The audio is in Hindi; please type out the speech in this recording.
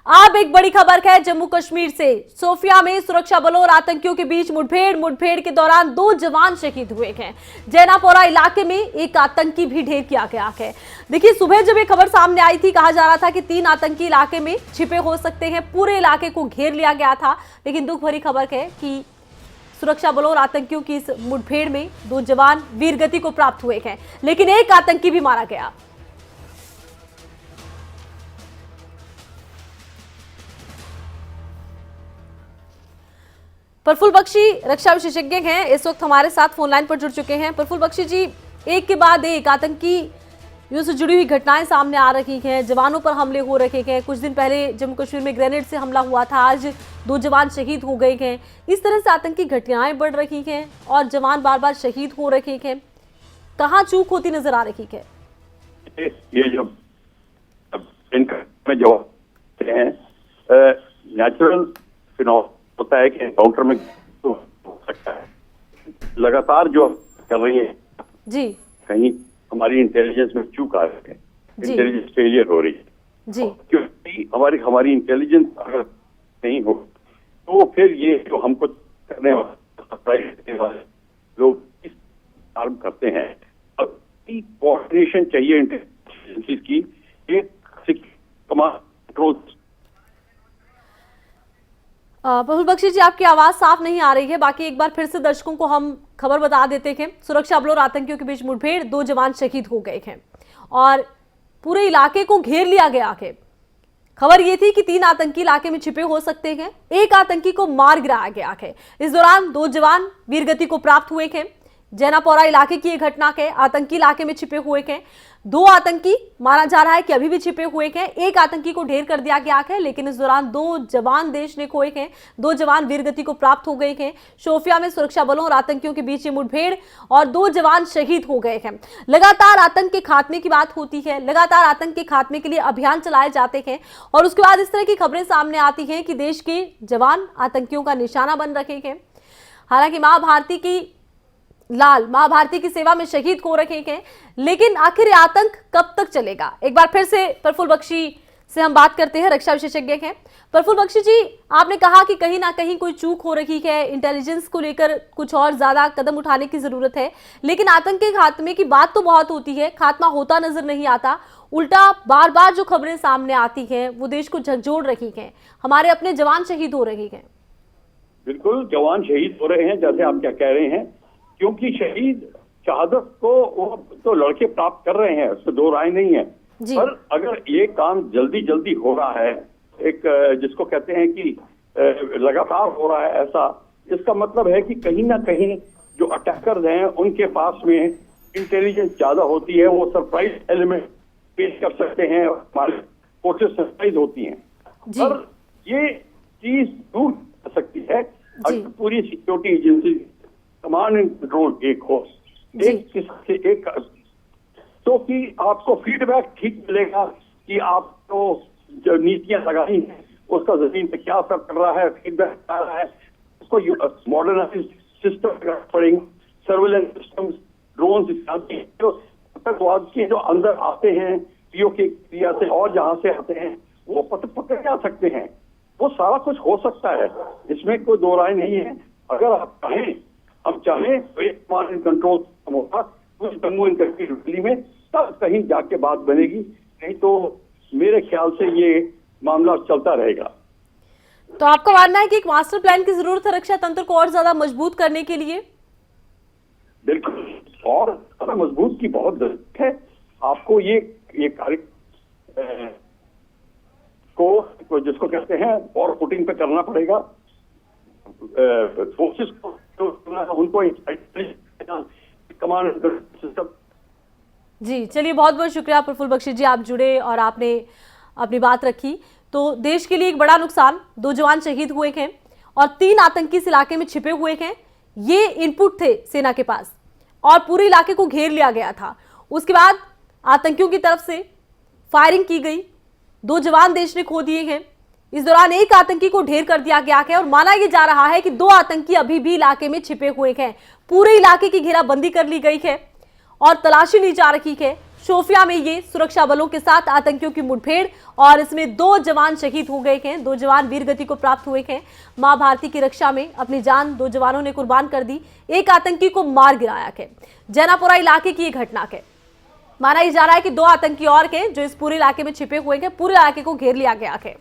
अब एक बड़ी खबर है जम्मू कश्मीर से। शोपियां में सुरक्षा बलों और आतंकियों के बीच मुठभेड़ के दौरान 2 जवान शहीद हुए हैं। जैनापोरा इलाके में एक आतंकी भी ढेर किया गया है। देखिए, सुबह जब ये खबर सामने आई थी, कहा जा रहा था कि 3 आतंकी इलाके में छिपे हो सकते हैं। पूरे इलाके को घेर लिया गया था, लेकिन दुख भरी खबर है कि सुरक्षा बलों और आतंकियों की इस मुठभेड़ में 2 जवान वीरगति को प्राप्त हुए हैं, लेकिन एक आतंकी भी मारा गया। प्रफुल्ल बख्शी रक्षा विशेषज्ञ हैं, इस वक्त हमारे साथ फोन लाइन पर जुड़ चुके हैं। प्रफुल्ल बख्शी जी, एक के बाद एक आतंकी से जुड़ी हुई घटनाएं सामने आ रही हैं, जवानों पर हमले हो रहे हैं। कुछ दिन पहले जम्मू कश्मीर में ग्रेनेड से हमला हुआ था, आज 2 जवान शहीद हो गए हैं। इस तरह से आतंकी घटनाएं बढ़ रही हैं और जवान बार बार शहीद हो रहे हैं। कहाँ चूक होती नजर आ रही है? ये जो इनका जो नेचुरल फिनोमेना होता है कि एनकाउंटर में तो हो सकता है, लगातार जो कर रही है जी, कहीं हमारी इंटेलिजेंस में चूक आ रही है, इंटेलिजेंस फेलियर हो रही है जी, क्योंकि हमारी इंटेलिजेंस अगर नहीं हो तो फिर ये जो हमको करने वाले लोग इस काम करते हैं। अब कोऑर्डिनेशन चाहिए इंटेलिजेंस की, एक कमांड कंट्रोल। प्रफुल्ल बख्शी जी, आपकी आवाज साफ नहीं आ रही है। बाकी एक बार फिर से दर्शकों को हम खबर बता देते हैं। सुरक्षा बलों और आतंकियों के बीच मुठभेड़, 2 जवान शहीद हो गए हैं और पूरे इलाके को घेर लिया गया है। खबर यह थी कि 3 आतंकी इलाके में छिपे हो सकते हैं, एक आतंकी को मार गिराया गया है। इस दौरान 2 जवान वीरगति को प्राप्त हुए हैं। जैनापोरा इलाके की यह घटना है, आतंकी इलाके में छिपे हुए हैं। 2 आतंकी माना जा रहा है कि अभी भी छिपे हुए हैं। एक आतंकी को ढेर कर दिया गया है, लेकिन इस दौरान 2 जवान देश ने खोए हैं, 2 जवान वीरगति को प्राप्त हो गए हैं। शोपियां में सुरक्षा बलों और आतंकियों के बीच मुठभेड़ और 2 जवान शहीद हो गए हैं। लगातार आतंक के खात्मे की बात होती है, लगातार आतंक के खात्मे के लिए अभियान चलाए जाते हैं और उसके बाद इस तरह की खबरें सामने आती हैं कि देश के जवान आतंकियों का निशाना बन रहे हैं। हालांकि मां भारती की सेवा में शहीद हो रहे हैं, लेकिन आखिर आतंक कब तक चलेगा? एक बार फिर से प्रफुल्ल बख्शी से हम बात करते हैं, रक्षा विशेषज्ञ हैं। प्रफुल्ल बख्शी जी, आपने कहा कि कहीं ना कहीं कोई चूक हो रही है, इंटेलिजेंस को लेकर कुछ और ज्यादा कदम उठाने की जरूरत है, लेकिन आतंक के खात्मे की बात तो बहुत होती है, खात्मा होता नजर नहीं आता। उल्टा बार बार जो खबरें सामने आती हैं वो देश को झकझोर रही हैं, हमारे अपने जवान शहीद हो रहे हैं। बिल्कुल, जवान शहीद हो रहे हैं, जैसे आप क्या कह रहे हैं, क्योंकि शहीद शहादत को वो तो लड़के प्राप्त कर रहे हैं, उसमें 2 राय नहीं है। पर अगर ये काम जल्दी हो रहा है, एक जिसको कहते हैं कि लगातार हो रहा है ऐसा, इसका मतलब है कि कहीं ना कहीं जो अटैकर्स हैं उनके पास में इंटेलिजेंस ज्यादा होती है, वो सरप्राइज एलिमेंट पेश कर सकते हैं, हमारे फोर्सेस सरप्राइज होती हैं। पर ये चीज दूर कर सकती है अगर पूरी security agency command and control एक हो, एक तो कि आपको फीडबैक ठीक मिलेगा कि आपको जो नीतियां लगाई हैं उसका जमीन पे क्या असर कर रहा है, फीडबैक आ रहा है, उसको मॉडर्नाइज सिस्टम पड़ेंगे, सर्विलेंस सिस्टम, ड्रोन इत्यादि जो आतंकवाद के जो अंदर आते हैं पीओ के क्रिया से और जहां से आते हैं वो पकड़े जा सकते हैं। वो सारा कुछ हो सकता है, इसमें कोई 2 राय नहीं है। अगर आप हम चाहें तो एक कमांड एंड कंट्रोल होगा जम्मू एंड कश्मीर दिल्ली में, तब कहीं जाके बात बनेगी, नहीं तो मेरे ख्याल से ये मामला चलता रहेगा। तो आपका मानना है कि एक मास्टर प्लान की जरूरत है रक्षा तंत्र को और ज्यादा मजबूत करने के लिए? बिल्कुल, और ज्यादा मजबूत की बहुत जरूरत है। आपको ये कार्य को जिसको कहते हैं और फुटिंग पे करना पड़ेगा, फोर्सेस को उनको कमांड सिस्टम। जी, चलिए, बहुत बहुत शुक्रिया प्रफुल्ल बख्शी जी, आप जुड़े और आपने अपनी बात रखी। तो देश के लिए एक बड़ा नुकसान, 2 जवान शहीद हुए हैं और 3 आतंकी इस इलाके में छिपे हुए हैं। ये इनपुट थे सेना के पास और पूरे इलाके को घेर लिया गया था। उसके बाद आतंकियों की तरफ से फायरिंग की गई, 2 जवान देश ने खो दिए हैं। इस दौरान एक आतंकी को ढेर कर दिया गया है और माना यह जा रहा है कि 2 आतंकी अभी भी इलाके में छिपे हुए हैं। पूरे इलाके की घेराबंदी कर ली गई है और तलाशी ली जा रही है। शोपियां में ये सुरक्षा बलों के साथ आतंकियों की मुठभेड़ और इसमें 2 जवान शहीद हो गए हैं, 2 जवान वीरगति को प्राप्त हुए हैं। मां भारती की रक्षा में अपनी जान 2 जवानों ने कुर्बान कर दी, एक आतंकी को मार गिराया है। जैनापुरा इलाके की घटना है, माना जा रहा है कि 2 आतंकी और हैं जो इस पूरे इलाके में छिपे हुए हैं, पूरे इलाके को घेर लिया गया है।